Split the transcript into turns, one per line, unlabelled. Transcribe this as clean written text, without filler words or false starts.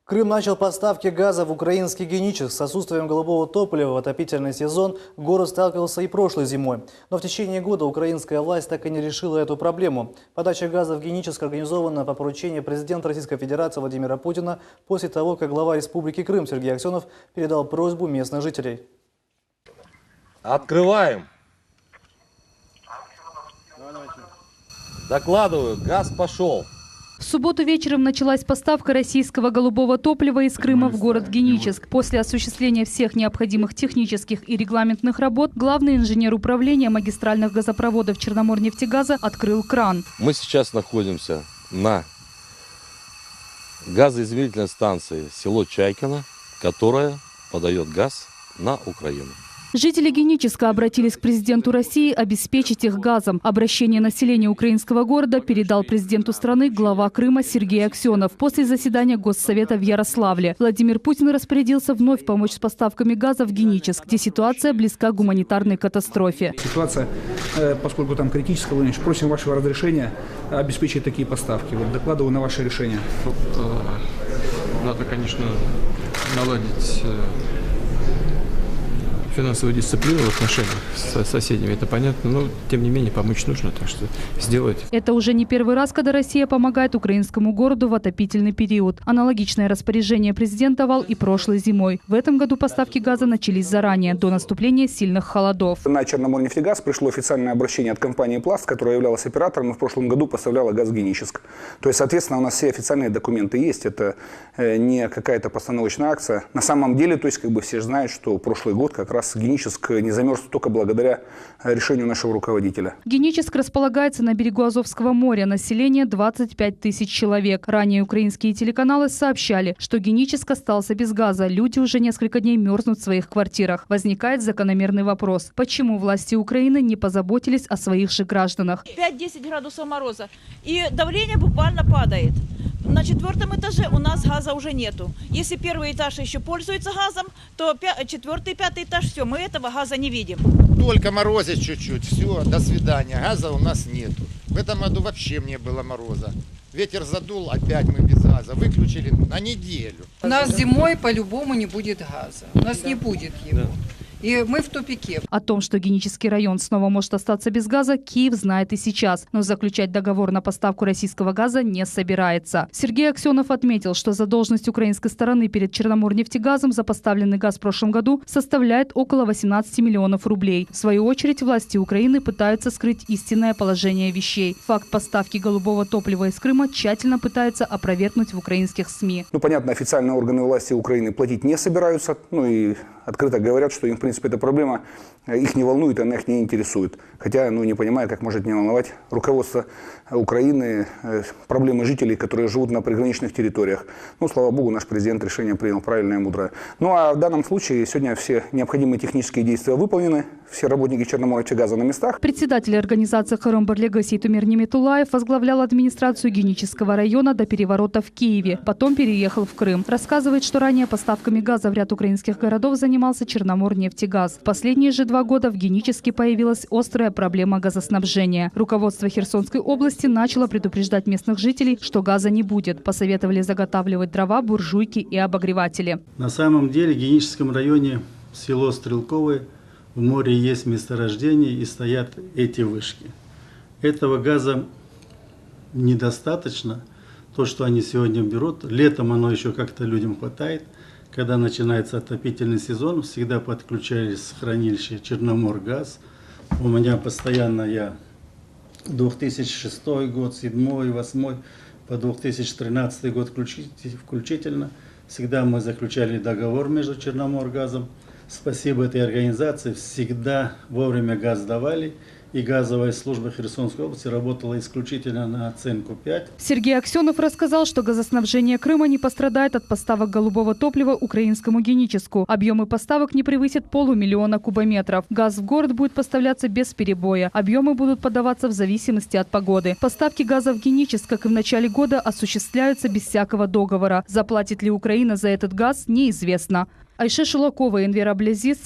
Крым начал поставки газа в украинский Геническ. С отсутствием голубого топлива в отопительный сезон город сталкивался и прошлой зимой. Но в течение года украинская власть так и не решила эту проблему. Подача газа в Геническ организована по поручению президента Российской Федерации Владимира Путина после того, как глава Республики Крым Сергей Аксенов передал просьбу местных жителей.
Открываем. Докладываю, газ пошел.
В субботу вечером началась поставка российского голубого топлива из Крыма в город Геническ. После осуществления всех необходимых технических и регламентных работ главный инженер управления магистральных газопроводов Черноморнефтегаза открыл кран.
Мы сейчас находимся на газоизмерительной станции село Чайкино, которая подает газ на Украину.
Жители Геническа обратились к президенту России обеспечить их газом. Обращение населения украинского города передал президенту страны глава Крыма Сергей Аксенов после заседания Госсовета в Ярославле. Владимир Путин распорядился вновь помочь с поставками газа в Геническ, где ситуация близка к гуманитарной катастрофе.
Ситуация, поскольку там критическая, Владимир, просим вашего разрешения обеспечить такие поставки. Вот докладываю на ваше решение.
Надо, конечно, наладить финансовую дисциплину в отношениях с соседями, это понятно, но тем не менее помочь нужно, так что сделать.
Это уже не первый раз, когда Россия помогает украинскому городу в отопительный период. Аналогичное распоряжение президент давал и прошлой зимой. В этом году поставки газа начались заранее, до наступления сильных холодов.
На Черноморнефтегаз пришло официальное обращение от компании «Пласт», которая являлась оператором и в прошлом году поставляла газ в Геническ. То есть, соответственно, у нас все официальные документы есть. Это не какая-то постановочная акция. На самом деле, то есть, все же знают, что прошлый год как раз Геническ не замерз только благодаря решению нашего руководителя.
Геническ располагается на берегу Азовского моря. Население 25 тысяч человек. Ранее украинские телеканалы сообщали, что Геническ остался без газа. Люди уже несколько дней мерзнут в своих квартирах. Возникает закономерный вопрос. Почему власти Украины не позаботились о своих же гражданах?
5-10 градусов мороза. И давление буквально падает. На 4-м этаже у нас газа уже нету. Если первый этаж еще пользуется газом, то 4-й, 5-й этаж, все, мы этого газа не видим.
Только морозит чуть-чуть, все, до свидания. Газа у нас нету. В этом году вообще не было мороза. Ветер задул, опять мы без газа. Выключили на неделю.
У нас зимой по-любому не будет газа. У нас не будет его. И мы в тупике.
О том, что Генический район снова может остаться без газа, Киев знает и сейчас. Но заключать договор на поставку российского газа не собирается. Сергей Аксенов отметил, что задолженность украинской стороны перед Черноморнефтегазом за поставленный газ в прошлом году составляет около 18 миллионов рублей. В свою очередь, власти Украины пытаются скрыть истинное положение вещей. Факт поставки голубого топлива из Крыма тщательно пытаются опровергнуть в украинских СМИ.
Понятно, официальные органы власти Украины платить не собираются. И открыто говорят, что им, в принципе, эта проблема их не волнует, она их не интересует. Хотя, не понимаю, как может не волновать руководство Украины проблемы жителей, которые живут на приграничных территориях. Слава богу, наш президент решение принял правильное и мудрое. А в данном случае сегодня все необходимые технические действия выполнены. Все работники Черноморнефтегаза на местах.
Председатель организации «Хоромбар Легаси» Тумер Неметулаев возглавлял администрацию Генического района до переворота в Киеве. Потом переехал в Крым. Рассказывает, что ранее поставками газа в ряд украинских городов занимался Черноморнефтегаз. В последние же 2 года в Геническе появилась острая проблема газоснабжения. Руководство Херсонской области начало предупреждать местных жителей, что газа не будет. Посоветовали заготавливать дрова, буржуйки и обогреватели.
На самом деле в Геническом районе село Стрелковое, в море есть месторождение и стоят эти вышки. Этого газа недостаточно, то, что они сегодня берут. Летом оно еще как-то людям хватает. Когда начинается отопительный сезон, всегда подключались с хранилища Черноморгаз. У меня постоянно 2006 год, 2007, 2008, по 2013 год включительно. Всегда мы заключали договор между Черноморгазом. Спасибо этой организации, всегда вовремя газ давали. И газовая служба Херсонской области работала исключительно на оценку 5.
Сергей Аксенов рассказал, что газоснабжение Крыма не пострадает от поставок голубого топлива украинскому Геническу. Объемы поставок не превысят 500 000 кубометров. Газ в город будет поставляться без перебоя. Объемы будут подаваться в зависимости от погоды. Поставки газа в Геническ, как и в начале года, осуществляются без всякого договора. Заплатит ли Украина за этот газ, неизвестно. Айше Шулакова, Энвер Аблязис.